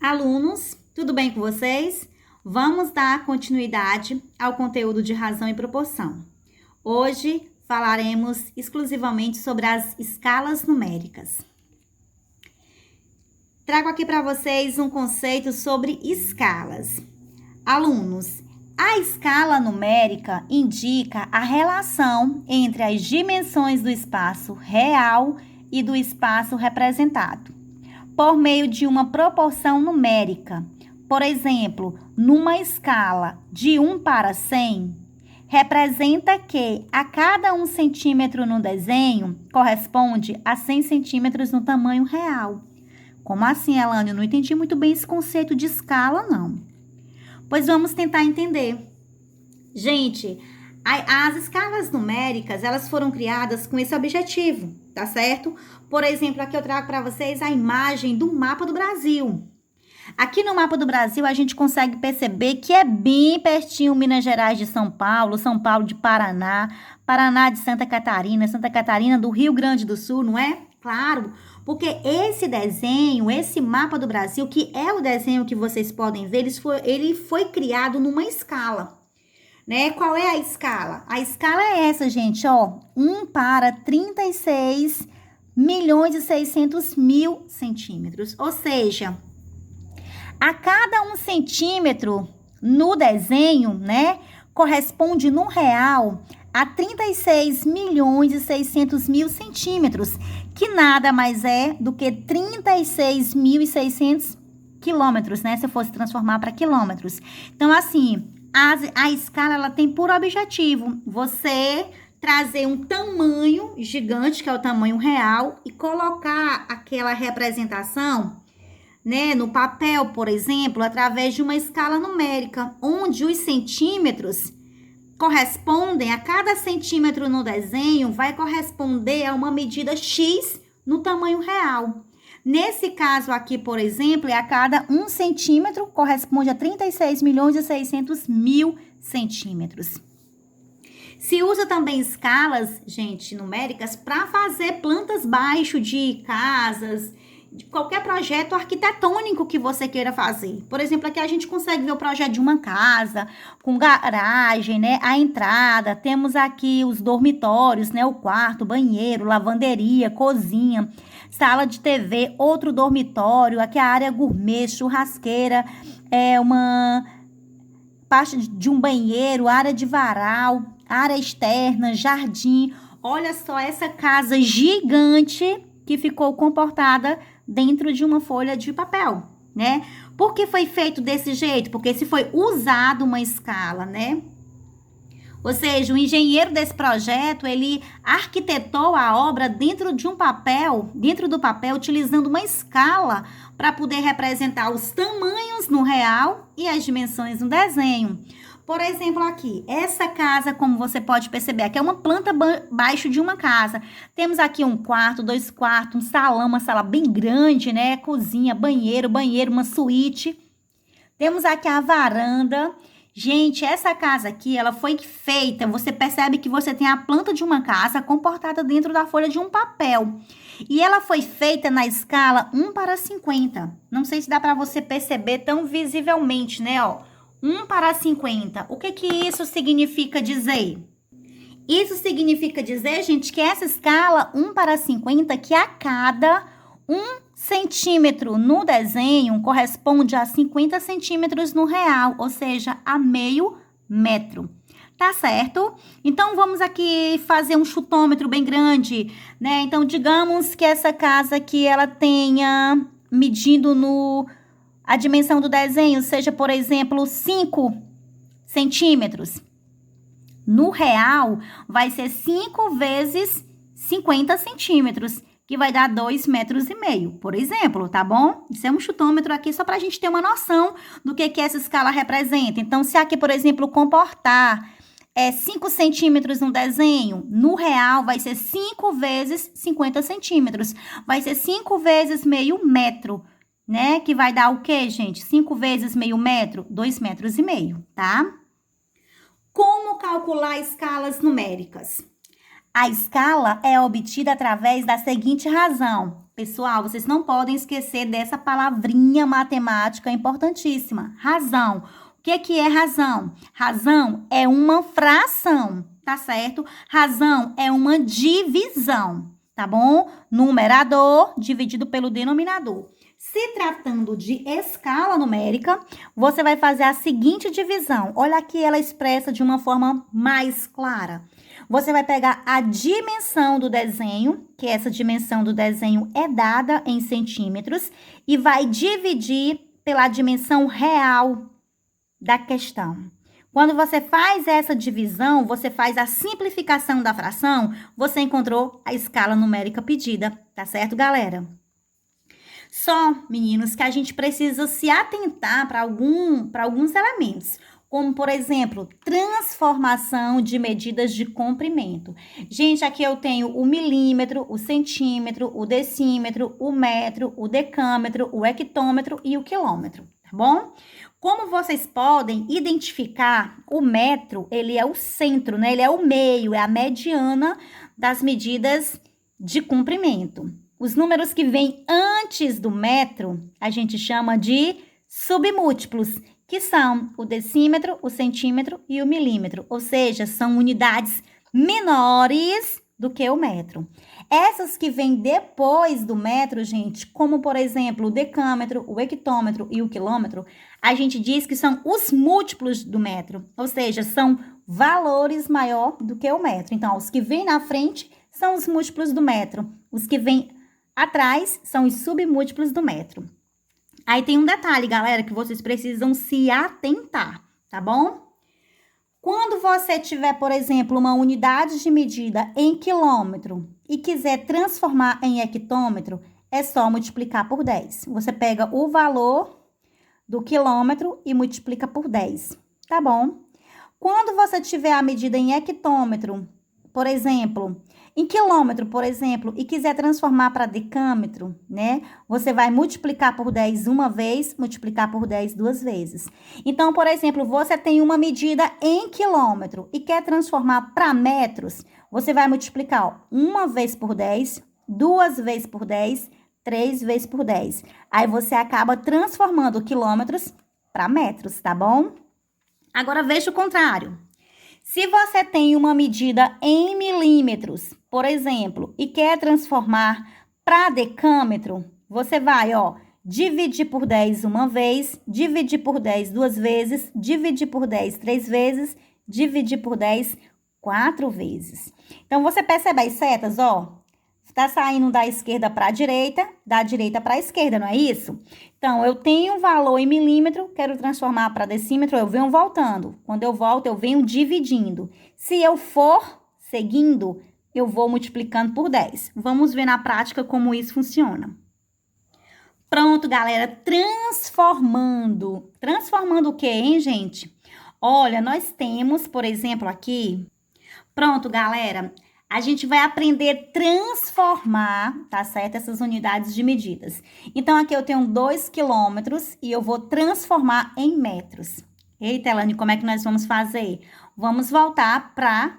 Alunos, tudo bem com vocês? Vamos dar continuidade ao conteúdo de razão e proporção. Hoje falaremos exclusivamente sobre as escalas numéricas. Trago aqui para vocês um conceito sobre escalas. Alunos, a escala numérica indica a relação entre as dimensões do espaço real e do espaço representado, por meio de uma proporção numérica. Por exemplo, numa escala de 1 para 100, representa que a cada 1 centímetro no desenho corresponde a 100 centímetros no tamanho real. Como assim, Elane? Eu não entendi muito bem esse conceito de escala, não. Pois vamos tentar entender. Gente, as escalas numéricas, elas foram criadas com esse objetivo, tá certo? Por exemplo, aqui eu trago para vocês a imagem do mapa do Brasil. Aqui no mapa do Brasil, a gente consegue perceber que é bem pertinho Minas Gerais de São Paulo de Paraná, Paraná de Santa Catarina do Rio Grande do Sul, não é? Claro, porque esse desenho, esse mapa do Brasil, que é o desenho que vocês podem ver, ele foi criado numa escala. Né? Qual é a escala? A escala é essa, gente, ó, 1 para 36 milhões e 600 mil centímetros. Ou seja, a cada 1 centímetro no desenho, né, corresponde no real a 36 milhões e 600 mil centímetros, que nada mais é do que 36.600 quilômetros, né, se eu fosse transformar para quilômetros. Então, assim, a escala, ela tem por objetivo você trazer um tamanho gigante, que é o tamanho real, e colocar aquela representação, né, no papel, por exemplo, através de uma escala numérica, onde os centímetros correspondem, a cada centímetro no desenho vai corresponder a uma medida X no tamanho real. Nesse caso aqui, por exemplo, a cada 1 centímetro corresponde a 36 milhões e 600 mil centímetros. Se usa também escalas, gente, numéricas, para fazer plantas baixo de casas, de qualquer projeto arquitetônico que você queira fazer. Por exemplo, aqui a gente consegue ver o projeto de uma casa, com garagem, né? A entrada, temos aqui os dormitórios, né? O quarto, banheiro, lavanderia, cozinha, sala de TV, outro dormitório, aqui a área gourmet, churrasqueira, uma parte de um banheiro, área de varal, área externa, jardim. Olha só essa casa gigante que ficou comportada dentro de uma folha de papel, né? Por que foi feito desse jeito? Porque se foi usado uma escala, né? Ou seja, o engenheiro desse projeto, ele arquitetou a obra dentro do papel, utilizando uma escala para poder representar os tamanhos no real e as dimensões no desenho. Por exemplo, aqui, essa casa, como você pode perceber, aqui é uma planta baixo de uma casa. Temos aqui um quarto, 2 quartos, um salão, uma sala bem grande, né? Cozinha, banheiro, uma suíte. Temos aqui a varanda. Gente, essa casa aqui, ela foi feita, você percebe que você tem a planta de uma casa comportada dentro da folha de um papel. E ela foi feita na escala 1 para 50. Não sei se dá para você perceber tão visivelmente, né, ó. 1 para 50. O que isso significa dizer? Isso significa dizer, gente, que essa escala 1 para 50, que a cada 1 centímetro no desenho corresponde a 50 centímetros no real, ou seja, a meio metro. Tá certo? Então, vamos aqui fazer um chutômetro bem grande, né? Então, digamos que essa casa aqui, ela tenha medindo a dimensão do desenho, seja, por exemplo, 5 centímetros. No real, vai ser 5 vezes 50 centímetros, que vai dar 2,5 metros, por exemplo, tá bom? Isso é um chutômetro aqui só para a gente ter uma noção do que essa escala representa. Então, se aqui, por exemplo, comportar 5 centímetros no desenho, no real vai ser 5 vezes 50 centímetros. Vai ser 5 vezes meio metro, né? Que vai dar o quê, gente? 5 vezes meio metro, 2,5 metros, tá? Como calcular escalas numéricas? A escala é obtida através da seguinte razão. Pessoal, vocês não podem esquecer dessa palavrinha matemática importantíssima. Razão. O que é razão? Razão é uma fração, tá certo? Razão é uma divisão, tá bom? Numerador dividido pelo denominador. Se tratando de escala numérica, você vai fazer a seguinte divisão. Olha aqui ela expressa de uma forma mais clara. Você vai pegar a dimensão do desenho, que essa dimensão do desenho é dada em centímetros, e vai dividir pela dimensão real da questão. Quando você faz essa divisão, você faz a simplificação da fração, você encontrou a escala numérica pedida, tá certo, galera? Só, meninos, que a gente precisa se atentar para alguns elementos, como, por exemplo, transformação de medidas de comprimento. Gente, aqui eu tenho o milímetro, o centímetro, o decímetro, o metro, o decâmetro, o hectômetro e o quilômetro, tá bom? Como vocês podem identificar, o metro, ele é o centro, né? Ele é o meio, é a mediana das medidas de comprimento. Os números que vêm antes do metro, a gente chama de submúltiplos, que são o decímetro, o centímetro e o milímetro, ou seja, são unidades menores do que o metro. Essas que vêm depois do metro, gente, como por exemplo o decâmetro, o hectômetro e o quilômetro, a gente diz que são os múltiplos do metro, ou seja, são valores maior do que o metro. Então, os que vêm na frente são os múltiplos do metro, os que vêm atrás são os submúltiplos do metro. Aí tem um detalhe, galera, que vocês precisam se atentar, tá bom? Quando você tiver, por exemplo, uma unidade de medida em quilômetro e quiser transformar em hectômetro, é só multiplicar por 10. Você pega o valor do quilômetro e multiplica por 10, tá bom? Quando você tiver a medida em hectômetro, por exemplo, em quilômetro, por exemplo, e quiser transformar para decâmetro, né? Você vai multiplicar por 10 uma vez, multiplicar por 10 duas vezes. Então, por exemplo, você tem uma medida em quilômetro e quer transformar para metros, você vai multiplicar, ó, uma vez por 10, duas vezes por 10, três vezes por 10. Aí você acaba transformando quilômetros para metros, tá bom? Agora, veja o contrário. Se você tem uma medida em milímetros, por exemplo, e quer transformar para decâmetro, você vai, ó, dividir por 10 uma vez, dividir por 10 duas vezes, dividir por 10 três vezes, dividir por 10 quatro vezes. Então, você percebe as setas, ó? Tá saindo da esquerda para a direita, da direita para a esquerda, não é isso? Então, eu tenho um valor em milímetro, quero transformar para decímetro, eu venho voltando. Quando eu volto, eu venho dividindo. Se eu for seguindo, eu vou multiplicando por 10. Vamos ver na prática como isso funciona. Pronto, galera, transformando. Transformando o quê, hein, gente? Olha, nós temos, por exemplo, aqui... Pronto, galera... A gente vai aprender a transformar, tá certo? Essas unidades de medidas. Então, aqui eu tenho 2 quilômetros e eu vou transformar em metros. Eita, Elane, como é que nós vamos fazer? Vamos voltar para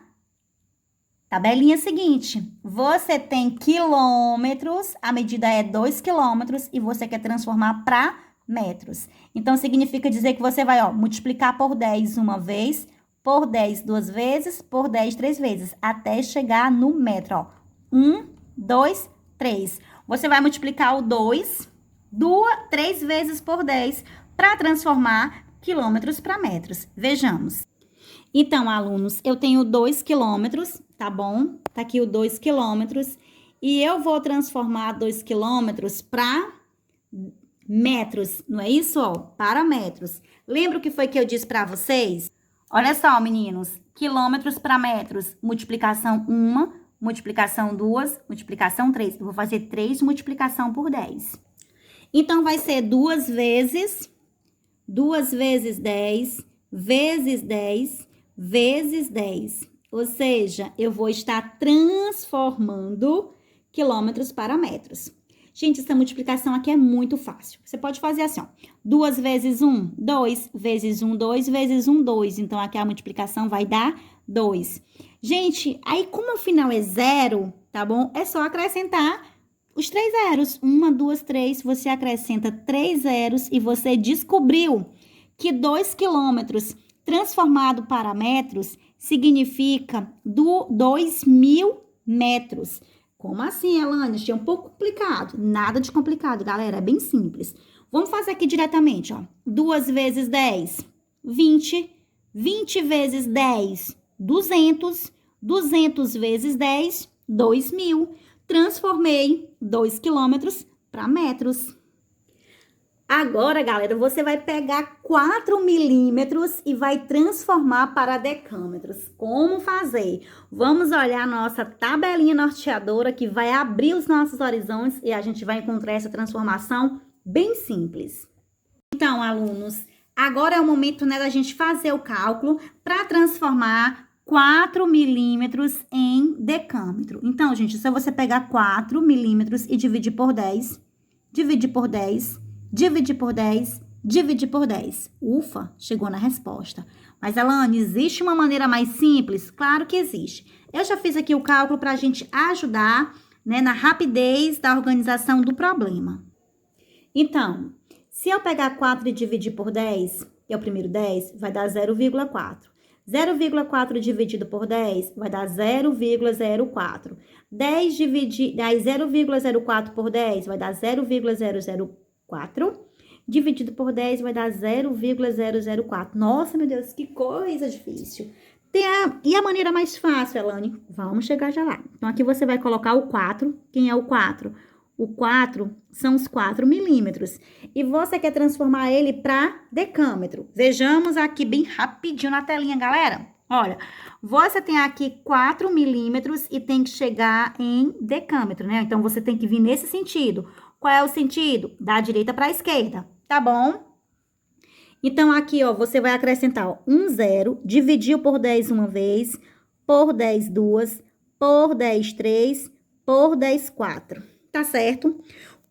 tabelinha seguinte. Você tem quilômetros, a medida é 2 quilômetros e você quer transformar para metros. Então, significa dizer que você vai, ó, multiplicar por 10 uma vez, por 10 duas vezes, por 10 três vezes, até chegar no metro, ó. 1, 2, 3. Você vai multiplicar o 2, 3 vezes por 10, para transformar quilômetros para metros. Vejamos. Então, alunos, eu tenho 2 quilômetros, tá bom? Tá aqui o 2 quilômetros, e eu vou transformar 2 quilômetros para metros, não é isso, ó? Para metros. Lembra o que foi que eu disse para vocês? Olha só, meninos, quilômetros para metros, multiplicação 1, multiplicação 2, multiplicação 3. Eu vou fazer 3 multiplicação por 10. Então, vai ser 2 vezes 10, vezes 10, vezes 10. Ou seja, eu vou estar transformando quilômetros para metros. Gente, essa multiplicação aqui é muito fácil. Você pode fazer assim, ó. 2 vezes 1, 2, vezes 1, 2, vezes 1, 2. Então, aqui a multiplicação vai dar 2. Gente, aí como o final é 0, tá bom? É só acrescentar os 3 zeros. 1, 2, 3, você acrescenta 3 zeros e você descobriu que 2 quilômetros transformado para metros significa 2.000 metros. Como assim, Elane? Achei um pouco complicado. Nada de complicado, galera. É bem simples. Vamos fazer aqui diretamente, ó. 2 vezes 10, 20. 20 vezes 10, 200. 200 vezes 10, 2.000. Transformei 2 quilômetros para metros. Agora, galera, você vai pegar 4 milímetros e vai transformar para decâmetros. Como fazer? Vamos olhar a nossa tabelinha norteadora que vai abrir os nossos horizontes e a gente vai encontrar essa transformação bem simples. Então, alunos, agora é o momento, né, da gente fazer o cálculo para transformar 4 milímetros em decâmetro. Então, gente, é só você pegar 4 milímetros e dividir por 10, dividir por 10, dividir por 10, dividir por 10. Ufa, chegou na resposta. Mas, Elane, existe uma maneira mais simples? Claro que existe. Eu já fiz aqui o cálculo para a gente ajudar, né, na rapidez da organização do problema. Então, se eu pegar 4 e dividir por 10, que é o primeiro 10, vai dar 0,4. 0,4 dividido por 10 vai dar 0,04. 0,04 por 10 vai dar 0,004. Dividido por 10 vai dar 0,004. Nossa, meu Deus, que coisa difícil. E a maneira mais fácil, Elane? Vamos chegar já lá. Então, aqui você vai colocar o 4. Quem é o 4? O 4 são os 4 milímetros. E você quer transformar ele para decâmetro. Vejamos aqui bem rapidinho na telinha, galera. Olha, você tem aqui 4 milímetros e tem que chegar em decâmetro, né? Então, você tem que vir nesse sentido. Qual é o sentido? Da direita para a esquerda, tá bom? Então, aqui, ó, você vai acrescentar, ó, 1 zero, dividiu por 10 uma vez, por 10 duas, por 10 três, por 10 quatro. Tá certo?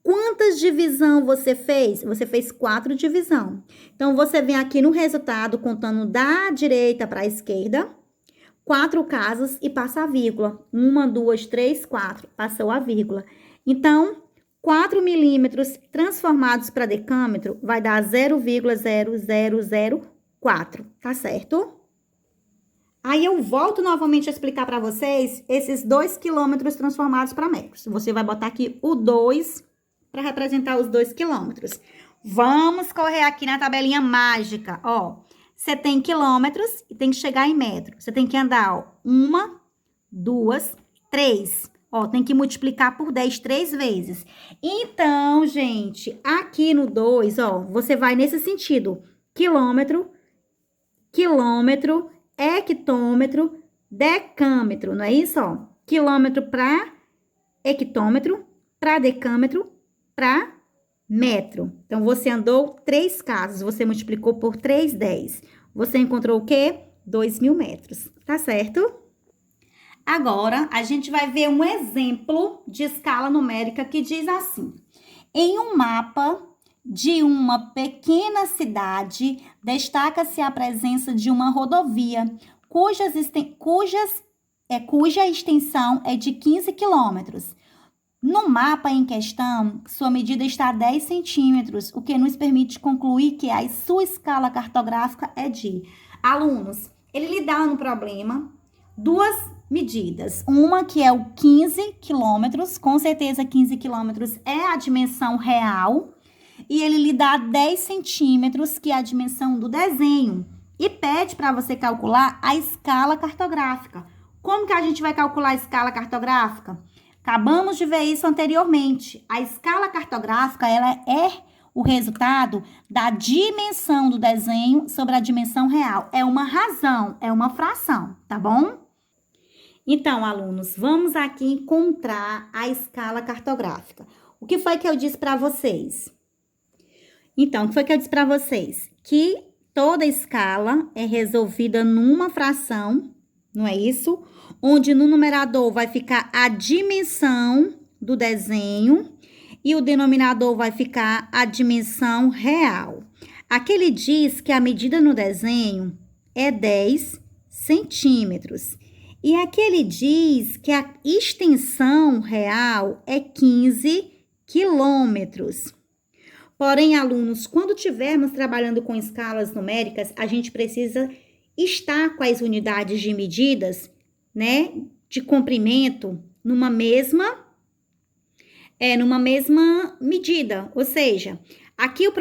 Quantas divisão você fez? Você fez 4 divisão. Então, você vem aqui no resultado, contando da direita para a esquerda, 4 casas e passa a vírgula. 1, 2, 3, 4. Passou a vírgula. Então, 4 milímetros transformados para decâmetro vai dar 0,0004. Tá certo? Aí eu volto novamente a explicar para vocês esses 2 quilômetros transformados para metros. Você vai botar aqui o 2 para representar os 2 quilômetros. Vamos correr aqui na tabelinha mágica, ó. Você tem quilômetros e tem que chegar em metro. Você tem que andar, ó, 1, 2, 3. Ó, tem que multiplicar por 10 3 vezes. Então, gente, aqui no 2, ó, você vai nesse sentido. Quilômetro, quilômetro, hectômetro, decâmetro, não é isso, ó? Quilômetro para hectômetro, para decâmetro, para metro. Então, você andou 3 casas, você multiplicou por 3, 10. Você encontrou o quê? 2.000 metros, tá certo? Agora, a gente vai ver um exemplo de escala numérica que diz assim. Em um mapa de uma pequena cidade, destaca-se a presença de uma rodovia, cuja extensão é de 15 quilômetros. No mapa em questão, sua medida está a 10 centímetros, o que nos permite concluir que a sua escala cartográfica é de... Alunos, ele lhe dá no problema 2 medidas. Uma que é o 15 quilômetros, com certeza 15 quilômetros é a dimensão real, e ele lhe dá 10 centímetros, que é a dimensão do desenho, e pede para você calcular a escala cartográfica. Como que a gente vai calcular a escala cartográfica? Acabamos de ver isso anteriormente. A escala cartográfica, ela é o resultado da dimensão do desenho sobre a dimensão real. É uma razão, é uma fração, tá bom? Então, alunos, vamos aqui encontrar a escala cartográfica. O que foi que eu disse para vocês? Então, o que foi que eu disse para vocês? Que toda escala é resolvida numa fração, não é isso? Onde no numerador vai ficar a dimensão do desenho e o denominador vai ficar a dimensão real. Aqui ele diz que a medida no desenho é 10 centímetros. E aqui ele diz que a extensão real é 15 quilômetros. Porém, alunos, quando estivermos trabalhando com escalas numéricas, a gente precisa estar com as unidades de medidas, né, de comprimento numa mesma medida. Ou seja, aqui o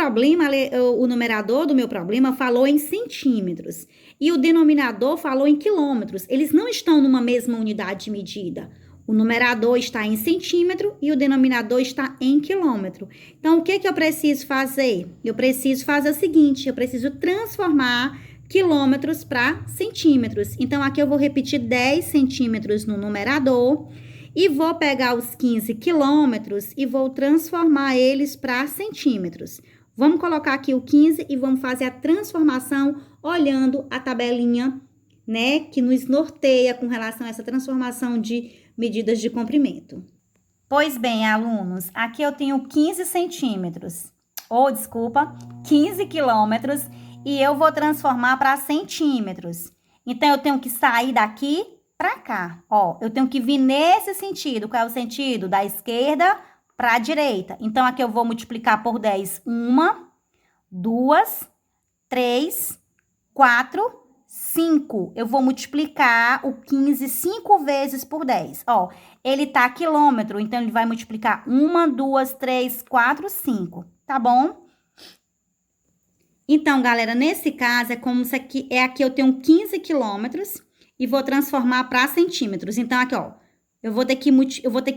numerador do meu problema falou em centímetros e o denominador falou em quilômetros. Eles não estão numa mesma unidade de medida. O numerador está em centímetro e o denominador está em quilômetro. Então, o que eu preciso fazer? Eu preciso fazer o seguinte, eu preciso transformar quilômetros para centímetros. Então, aqui eu vou repetir 10 centímetros no numerador e vou pegar os 15 quilômetros e vou transformar eles para centímetros. Vamos colocar aqui o 15 e vamos fazer a transformação olhando a tabelinha, né, que nos norteia com relação a essa transformação de medidas de comprimento. Pois bem, alunos, aqui eu tenho 15 centímetros, 15 quilômetros, e eu vou transformar para centímetros. Então, eu tenho que sair daqui para cá, ó, eu tenho que vir nesse sentido. Qual é o sentido? Da esquerda para a direita. Então, aqui eu vou multiplicar por 10, 1, 2, 3, 4, 5. Eu vou multiplicar o 15 5 vezes por 10. Ó, ele tá quilômetro, então ele vai multiplicar 1, 2, 3, 4, 5. Tá bom? Então, galera, nesse caso, é como se aqui eu tenho 15 quilômetros e vou transformar para centímetros. Então, aqui, ó, eu vou ter que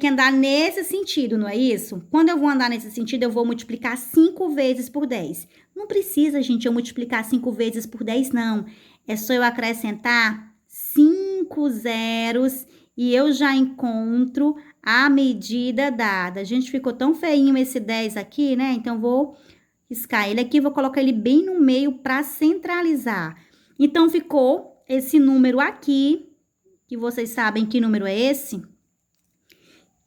andar nesse sentido, não é isso? Quando eu vou andar nesse sentido, eu vou multiplicar 5 vezes por 10. Não precisa, gente, eu multiplicar 5 vezes por 10, não. É só eu acrescentar 5 zeros e eu já encontro a medida dada. Gente, ficou tão feinho esse 10 aqui, né? Então, vou riscar ele aqui, vou colocar ele bem no meio para centralizar. Então, ficou esse número aqui, que vocês sabem que número é esse?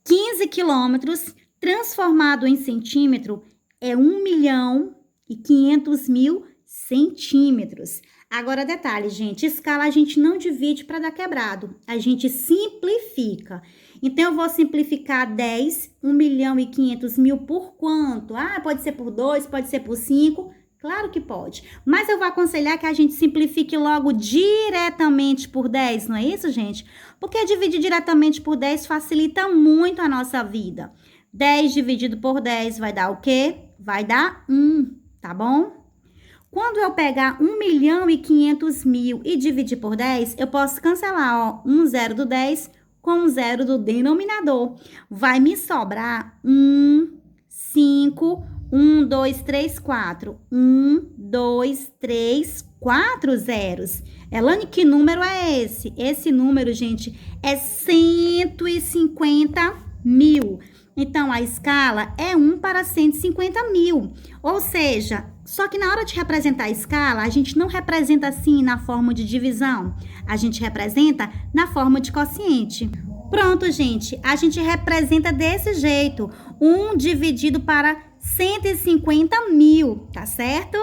15 quilômetros transformado em centímetro é 1.500.000 centímetros. Agora, detalhe, gente, escala a gente não divide para dar quebrado, a gente simplifica. Então, eu vou simplificar 10, 1.500.000 por quanto? Ah, pode ser por 2, pode ser por 5, claro que pode. Mas eu vou aconselhar que a gente simplifique logo diretamente por 10, não é isso, gente? Porque dividir diretamente por 10 facilita muito a nossa vida. 10 dividido por 10 vai dar o quê? Vai dar 1, tá bom? Quando eu pegar 1.500.000 e dividir por 10, eu posso cancelar, ó, 1 zero do 10 com 1 zero do denominador. Vai me sobrar 1, 5, 1, 2, 3, 4. 1, 2, 3, 4 zeros. Elane, que número é esse? Esse número, gente, é 150.000. Então, a escala é 1 para 150.000. Ou seja, só que na hora de representar a escala, a gente não representa assim na forma de divisão. A gente representa na forma de quociente. Pronto, gente. A gente representa desse jeito. 1 dividido para 150.000, tá certo?